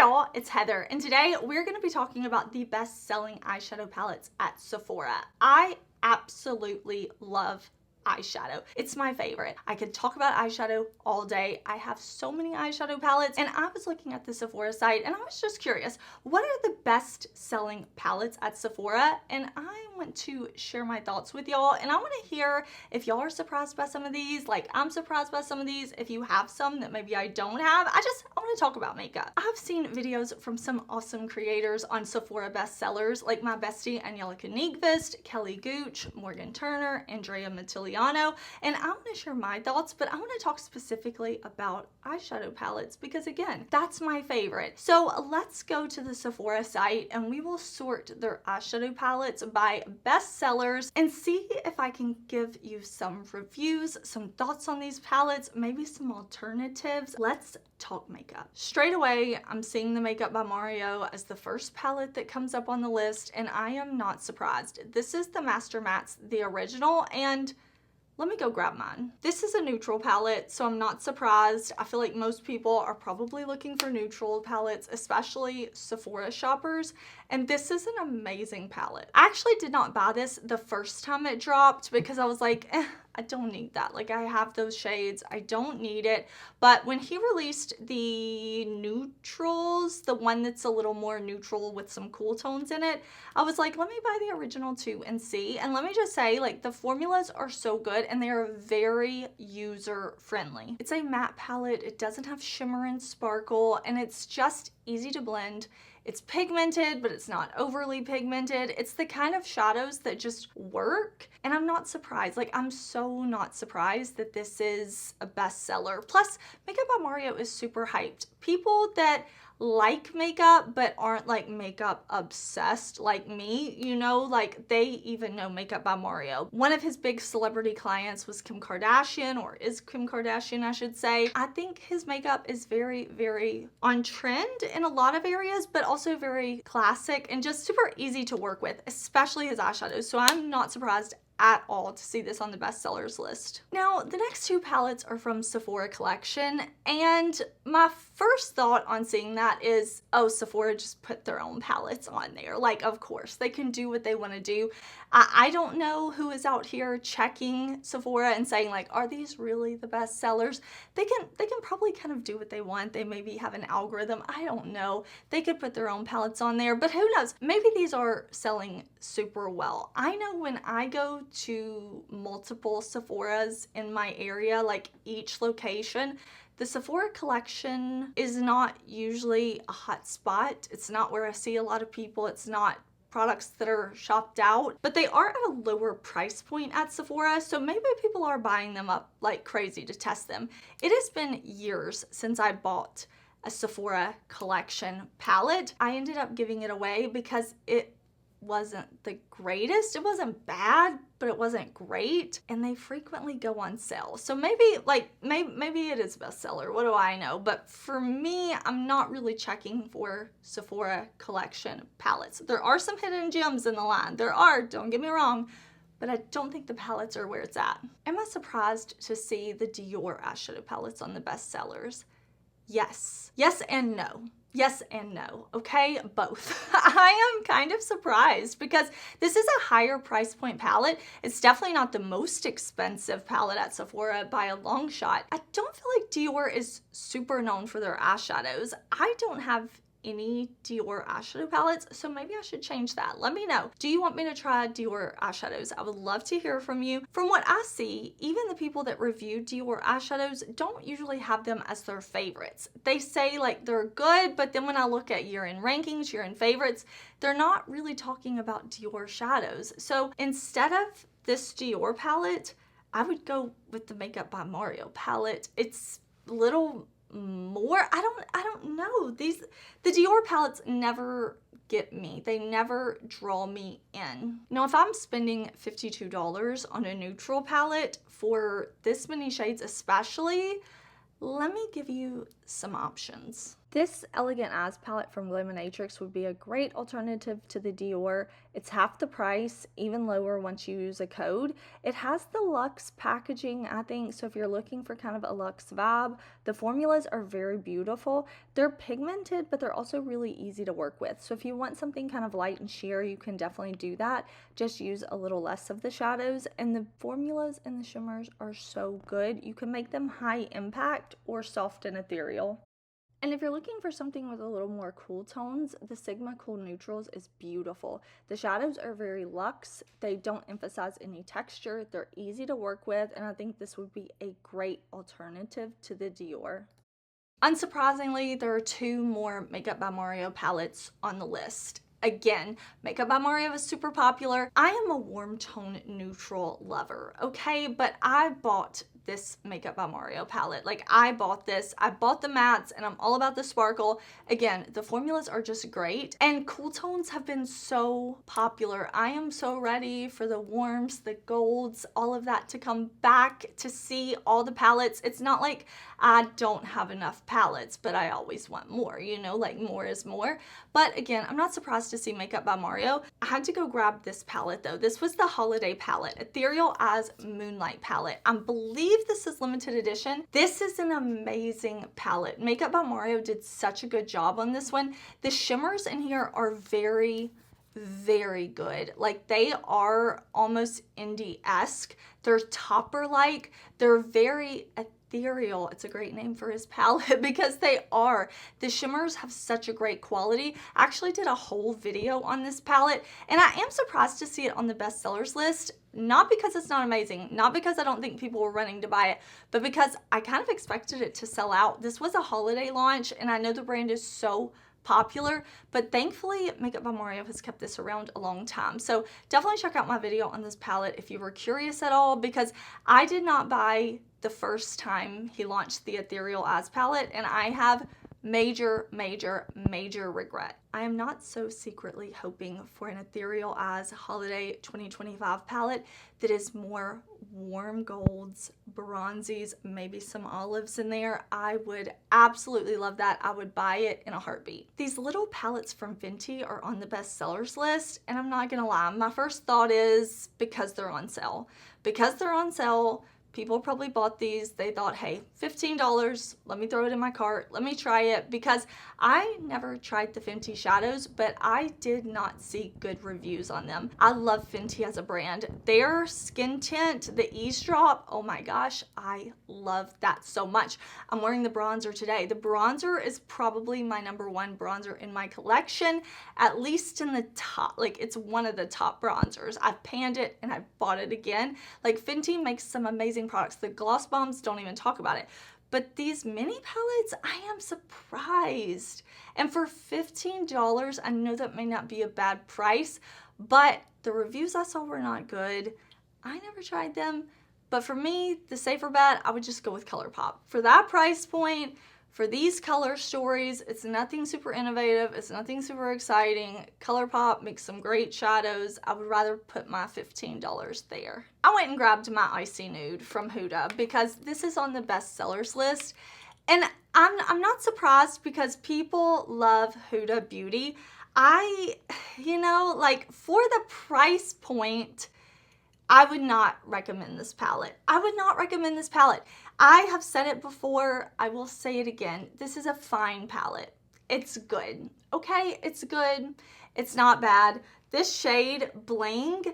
y'all, it's Heather, and today we're going to be talking about the best-selling eyeshadow palettes at Sephora. I absolutely love eyeshadow. It's my favorite. I could talk about eyeshadow all day. I have so many eyeshadow palettes, and I was looking at the Sephora site and I was just curious, what are the best selling palettes at Sephora? And I want to share my thoughts with y'all, and I want to hear if y'all are surprised by some of these, like I'm surprised by some of these, if you have some that maybe I don't have. I want to talk about makeup. I've seen videos from some awesome creators on Sephora bestsellers, like my bestie Angelica Nyqvist, Kelly Gooch, Morgan Turner, Andrea Matilliano, and I want to share my thoughts, but I want to talk specifically about eyeshadow palettes because, again, that's my favorite. So let's go to the Sephora site and we will sort their eyeshadow palettes by bestsellers and see if I can give you some reviews, some thoughts on these palettes, maybe some alternatives. Let's talk makeup. Straight away, I'm seeing the Makeup by Mario as the first palette that comes up on the list, and I am not surprised. This is the Master Mattes, the original, and let me go grab mine. This is a neutral palette, so I'm not surprised. I feel like most people are probably looking for neutral palettes, especially Sephora shoppers, and this is an amazing palette. I actually did not buy this the first time it dropped because I was like, I don't need that. Like, I have those shades, I don't need it. But when he released the neutrals, the one that's a little more neutral with some cool tones in it, I was like, let me buy the original too and see. And let me just say, like, the formulas are so good and they are very user friendly. It's a matte palette, it doesn't have shimmer and sparkle, and it's just easy to blend. It's pigmented, but it's not overly pigmented. It's the kind of shadows that just work, and I'm not surprised. Like, I'm so not surprised that this is a bestseller. Plus, Makeup by Mario is super hyped. People that like makeup but aren't like makeup obsessed like me, you know, like they even know Makeup by Mario. One of his big celebrity clients was Kim Kardashian, or is Kim Kardashian, I should say. I think his makeup is very, very on trend in a lot of areas, but also very classic and just super easy to work with, especially his eyeshadows. So I'm not surprised at all to see this on the bestsellers list. Now, the next two palettes are from Sephora collection, and my first thought on seeing that is, oh, Sephora just put their own palettes on there. Like, of course, they can do what they want to do. I don't know who is out here checking Sephora and saying, like, are these really the best sellers? They can probably kind of do what they want. They maybe have an algorithm. I don't know. They could put their own palettes on there, but who knows? Maybe these are selling super well. I know when I go to multiple Sephoras in my area, like each location, the Sephora collection is not usually a hot spot. It's not where I see a lot of people. It's not products that are shopped out, but they are at a lower price point at Sephora, so maybe people are buying them up like crazy to test them. It has been years since I bought a Sephora collection palette. I ended up giving it away because it wasn't the greatest. It wasn't bad, but it wasn't great, and they frequently go on sale. So maybe it is a bestseller, what do I know? But for me, I'm not really checking for Sephora collection palettes. There are some hidden gems in the line. There are, don't get me wrong, but I don't think the palettes are where it's at. Am I surprised to see the Dior eyeshadow palettes on the bestsellers? Yes. Yes and no. Yes and no, okay? Both. I am kind of surprised because this is a higher price point palette. It's definitely not the most expensive palette at Sephora by a long shot. I don't feel like Dior is super known for their eyeshadows. I don't have any Dior eyeshadow palettes, so maybe I should change that. Let me know. Do you want me to try Dior eyeshadows? I would love to hear from you. From what I see, even the people that review Dior eyeshadows don't usually have them as their favorites. They say like they're good, but then when I look at year-end rankings, year-end favorites, they're not really talking about Dior shadows. So instead of this Dior palette, I would go with the Makeup by Mario palette. It's a little more, I don't know. The Dior palettes never get me. They never draw me in. Now, if I'm spending $52 on a neutral palette for this many shades especially, let me give you some options. This Elegant Eyes palette from Glaminatrix would be a great alternative to the Dior. It's half the price, even lower once you use a code. It has the luxe packaging, I think, so if you're looking for kind of a luxe vibe, the formulas are very beautiful. They're pigmented, but they're also really easy to work with. So if you want something kind of light and sheer, you can definitely do that. Just use a little less of the shadows, and the formulas and the shimmers are so good. You can make them high impact or soft and ethereal. And if you're looking for something with a little more cool tones, the Sigma Cool Neutrals is beautiful. The shadows are very luxe. They don't emphasize any texture. They're easy to work with, and I think this would be a great alternative to the Dior. Unsurprisingly, there are two more Makeup by Mario palettes on the list. Again, Makeup by Mario is super popular. I am a warm tone neutral lover, okay? But I bought this Makeup by Mario palette. Like, I bought this. I bought the mattes, and I'm all about the sparkle. Again, the formulas are just great, and cool tones have been so popular. I am so ready for the warms, the golds, all of that to come back, to see all the palettes. It's not like I don't have enough palettes, but I always want more, you know, like more is more. But again, I'm not surprised to see Makeup by Mario. I had to go grab this palette though. This was the holiday palette, Ethereal Eyes Moonlight palette. I believe this is limited edition. This is an amazing palette. Makeup by Mario did such a good job on this one. The shimmers in here are very good. Like, they are almost indie-esque. They're topper-like. They're very ethereal. It's a great name for his palette because they are. The shimmers have such a great quality. I actually did a whole video on this palette, and I am surprised to see it on the bestsellers list. Not because it's not amazing, not because I don't think people were running to buy it, but because I kind of expected it to sell out. This was a holiday launch, and I know the brand is so popular, but thankfully Makeup by Mario has kept this around a long time. So definitely check out my video on this palette if you were curious at all, because I did not buy the first time he launched the Ethereal Eyes palette, and I have major regret. I am not so secretly hoping for an Ethereal Eyes Holiday 2025 palette that is more warm golds, bronzies, maybe some olives in there. I would absolutely love that. I would buy it in a heartbeat. These little palettes from Fenty are on the bestsellers list, and I'm not gonna lie, my first thought is because they're on sale. Because they're on sale, people probably bought these. They thought, hey, $15, let me throw it in my cart. Let me try it, because I never tried the Fenty shadows, but I did not see good reviews on them. I love Fenty as a brand. Their skin tint, the Ease Drop, oh my gosh, I love that so much. I'm wearing the bronzer today. The bronzer is probably my #1 bronzer in my collection, at least in the top. Like, it's one of the top bronzers. I've panned it and I've bought it again. Like, Fenty makes some amazing products. The gloss bombs, don't even talk about it. But these mini palettes, I am surprised. And for $15, I know that may not be a bad price, but the reviews I saw were not good. I never tried them. But for me, the safer bet, I would just go with ColourPop. For that price point, for these color stories, it's nothing super innovative. It's nothing super exciting. ColourPop makes some great shadows. I would rather put my $15 there. I went and grabbed my Icy Nude from Huda because this is on the bestsellers list. And I'm not surprised because people love Huda Beauty. You know, like, for the price point, I would not recommend this palette. I would not recommend this palette. I have said it before, I will say it again. This is a fine palette. It's good, okay? It's good. It's not bad. This shade, Bling,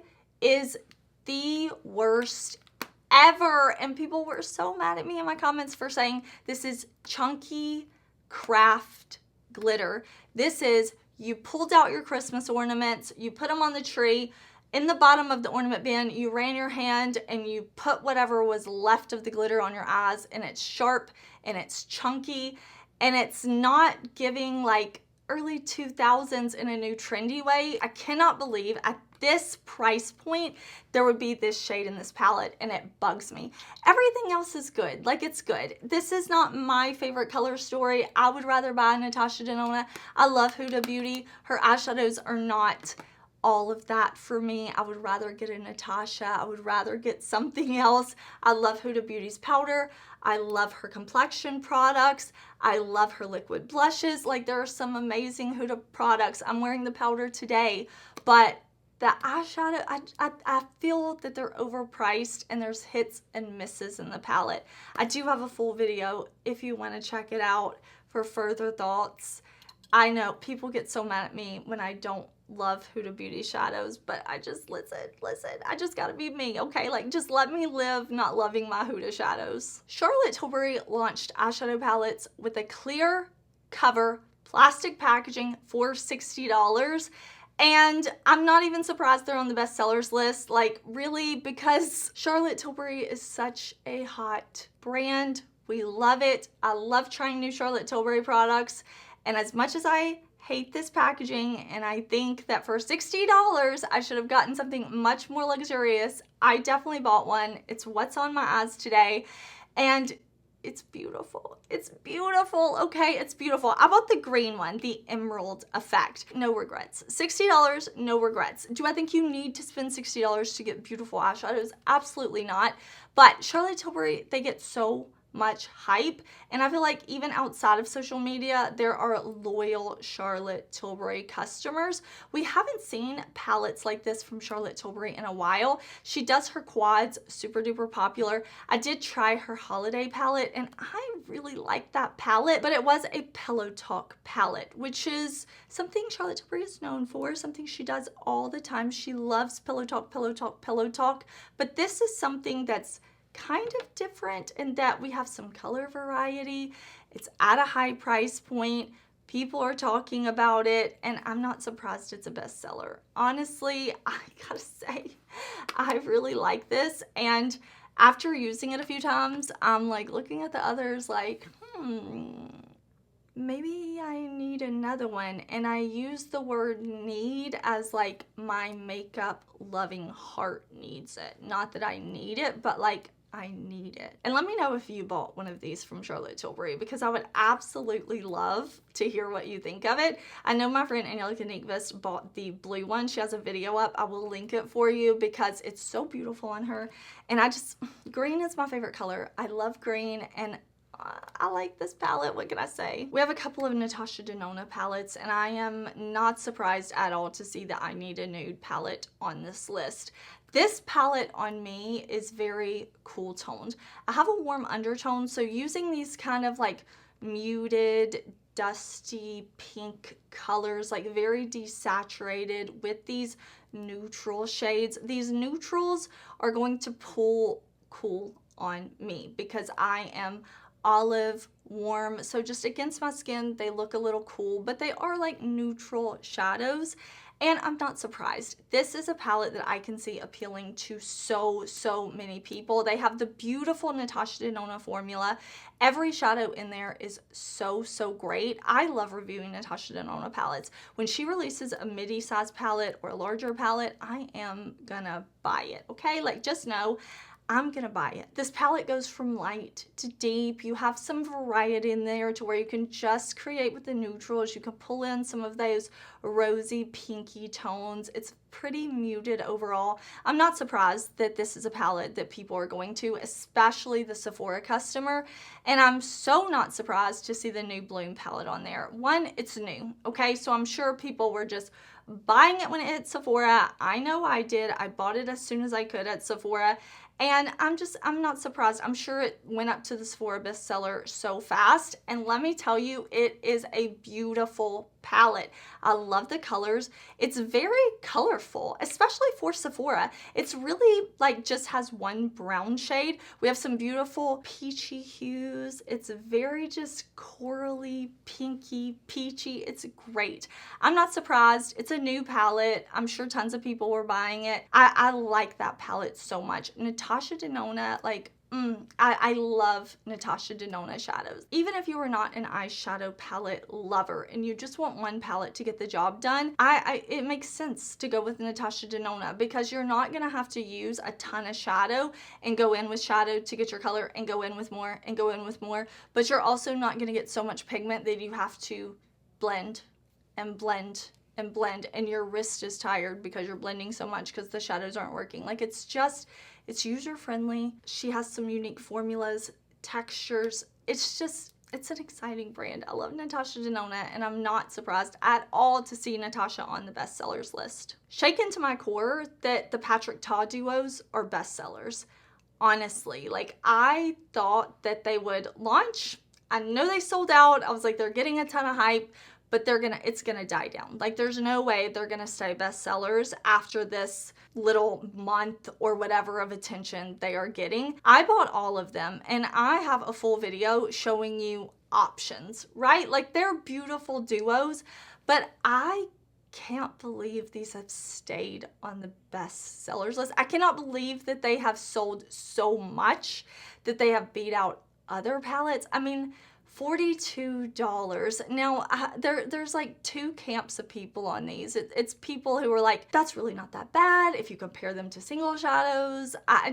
is the worst ever. And people were so mad at me in my comments for saying this is chunky craft glitter. This is, you pulled out your Christmas ornaments, you put them on the tree, in the bottom of the ornament bin, you ran your hand and you put whatever was left of the glitter on your eyes, and it's sharp and it's chunky, and it's not giving like early 2000s in a new trendy way. I cannot believe at this price point there would be this shade in this palette, and it bugs me. Everything else is good. Like, it's good. This is not my favorite color story. I would rather buy Natasha Denona. I love Huda Beauty. Her eyeshadows are not all of that for me. I would rather get a Natasha. I would rather get something else. I love Huda Beauty's powder. I love her complexion products. I love her liquid blushes. Like, there are some amazing Huda products. I'm wearing the powder today, but the eyeshadow, I feel that they're overpriced and there's hits and misses in the palette. I do have a full video if you want to check it out for further thoughts. I know people get so mad at me when I don't love Huda Beauty shadows, but I just, listen, I just gotta be me, okay? Like, just let me live not loving my Huda shadows. Charlotte Tilbury launched eyeshadow palettes with a clear cover plastic packaging for $60. And I'm not even surprised they're on the bestsellers list, like, really, because Charlotte Tilbury is such a hot brand. We love it. I love trying new Charlotte Tilbury products. And as much as I hate this packaging and I think that for $60 I should have gotten something much more luxurious, I definitely bought one. It's what's on my eyes today. And it's beautiful. It's beautiful, okay? It's beautiful. I bought the green one, the Emerald Effect. No regrets. $60, no regrets. Do I think you need to spend $60 to get beautiful eyeshadows? Absolutely not. But Charlotte Tilbury, they get so much hype, and I feel like even outside of social media there are loyal Charlotte Tilbury customers. We haven't seen palettes like this from Charlotte Tilbury in a while. She does her quads, super duper popular. I did try her holiday palette and I really like that palette, but it was a Pillow Talk palette, which is something Charlotte Tilbury is known for, something she does all the time. She loves Pillow Talk, Pillow Talk, Pillow Talk, but this is something that's kind of different in that we have some color variety. It's at a high price point. People are talking about it, and I'm not surprised it's a bestseller. Honestly, I gotta say, I really like this, and after using it a few times, I'm like looking at the others like, maybe I need another one. And I use the word need as like my makeup loving heart needs it. Not that I need it, but like I need it. And let me know if you bought one of these from Charlotte Tilbury, because I would absolutely love to hear what you think of it. I know my friend Angelica Nyqvist bought the blue one. She has a video up. I will link it for you because it's so beautiful on her. And green is my favorite color. I love green, and I like this palette. What can I say? We have a couple of Natasha Denona palettes, and I am not surprised at all to see the I Need a Nude palette on this list. This palette on me is very cool toned. I have a warm undertone, so using these kind of like muted, dusty pink colors, like very desaturated with these neutral shades. These neutrals are going to pull cool on me because I am olive warm, so just against my skin they look a little cool, but they are like neutral shadows. And I'm not surprised. This is a palette that I can see appealing to so many people. They have the beautiful Natasha Denona formula. Every shadow in there is so great. I love reviewing Natasha Denona palettes. When she releases a midi size palette or a larger palette, I am gonna buy it, okay? Like, just know I'm gonna buy it. This palette goes from light to deep. You have some variety in there to where you can just create with the neutrals. You can pull in some of those rosy pinky tones. It's pretty muted overall. I'm not surprised that this is a palette that people are going to, especially the Sephora customer. And I'm so not surprised to see the new Bloom palette on there. One, it's new, okay? So I'm sure people were just buying it when it hit Sephora. I know I did. I bought it as soon as I could at Sephora. And I'm not surprised. I'm sure it went up to the Sephora bestseller so fast. And let me tell you, it is a beautiful palette. I love the colors. It's very colorful, especially for Sephora. It's really like just has one brown shade. We have some beautiful peachy hues. It's very just corally, pinky, peachy. It's great. I'm not surprised. It's a new palette. I'm sure tons of people were buying it. I like that palette so much. Natasha Denona, like, I love Natasha Denona shadows. Even if you are not an eyeshadow palette lover and you just want one palette to get the job done, it makes sense to go with Natasha Denona because you're not gonna have to use a ton of shadow and go in with shadow to get your color and go in with more and go in with more, but you're also not gonna get so much pigment that you have to blend and blend and blend and your wrist is tired because you're blending so much because the shadows aren't working. Like, it's user friendly. She has some unique formulas, textures. It's an exciting brand. I love Natasha Denona, and I'm not surprised at all to see Natasha on the bestsellers list. Shaken to my core that the Patrick Ta duos are bestsellers. Honestly, like, I thought that they would launch. I know they sold out. I was like, they're getting a ton of hype, but it's gonna die down. Like, there's no way they're gonna stay bestsellers after this little month or whatever of attention they are getting. I bought all of them, and I have a full video showing you options, right? Like, they're beautiful duos, but I can't believe these have stayed on the bestsellers list. I cannot believe that they have sold so much, that they have beat out other palettes. I mean, $42. Now, there's like two camps of people on these. It's people who are like, that's really not that bad if you compare them to single shadows. I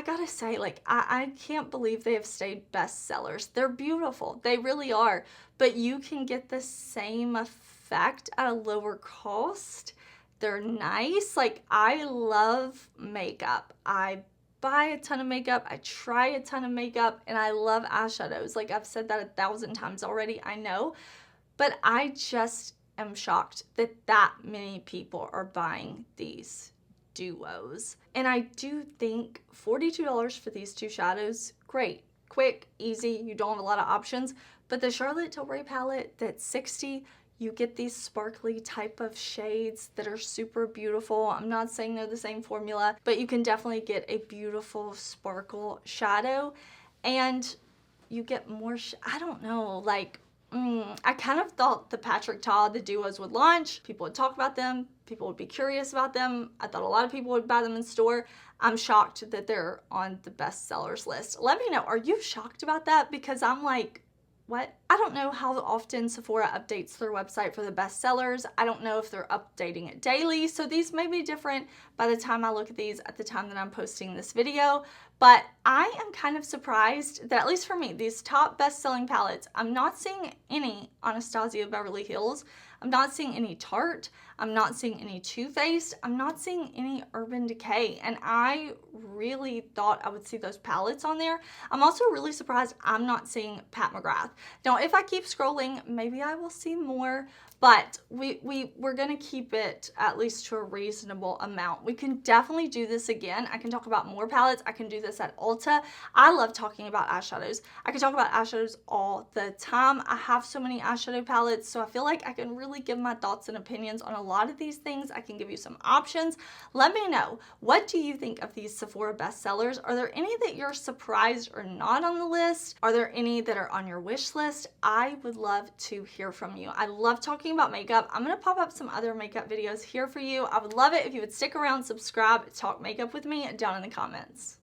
gotta say, like, I can't believe they have stayed bestsellers. They're beautiful. They really are. But you can get the same effect at a lower cost. They're nice. Like, I love makeup. I buy a ton of makeup, I try a ton of makeup, and I love eyeshadows. Like, I've said that 1,000 times already, I know, but I just am shocked that many people are buying these duos. And I do think $42 for these two shadows, great, quick, easy, you don't have a lot of options. But the Charlotte Tilbury palette that's $60, you get these sparkly type of shades that are super beautiful. I'm not saying they're the same formula, but you can definitely get a beautiful sparkle shadow, and you get more, I don't know, like, I kind of thought the Patrick Ta, the duos would launch, people would talk about them, people would be curious about them. I thought a lot of people would buy them in store. I'm shocked that they're on the bestsellers list. Let me know, are you shocked about that? Because I'm like, what? I don't know how often Sephora updates their website for the bestsellers. I don't know if they're updating it daily, so these may be different by the time I look at these at the time that I'm posting this video. But I am kind of surprised that, at least for me, these top best-selling palettes, I'm not seeing any Anastasia Beverly Hills. I'm not seeing any Tarte. I'm not seeing any Too Faced. I'm not seeing any Urban Decay. And I really thought I would see those palettes on there. I'm also really surprised I'm not seeing Pat McGrath. Now, if I keep scrolling, maybe I will see more, but we're gonna keep it at least to a reasonable amount. We can definitely do this again. I can talk about more palettes. I can do this at Ulta. I love talking about eyeshadows. I can talk about eyeshadows all the time. I have so many eyeshadow palettes, so I feel like I can really give my thoughts and opinions on a lot of these things. I can give you some options. Let me know, what do you think of these Sephora bestsellers? Are there any that you're surprised are not on the list? Are there any that are on your wish list? I would love to hear from you. I love talking about makeup. I'm gonna pop up some other makeup videos here for you. I would love it if you would stick around, subscribe, talk makeup with me down in the comments.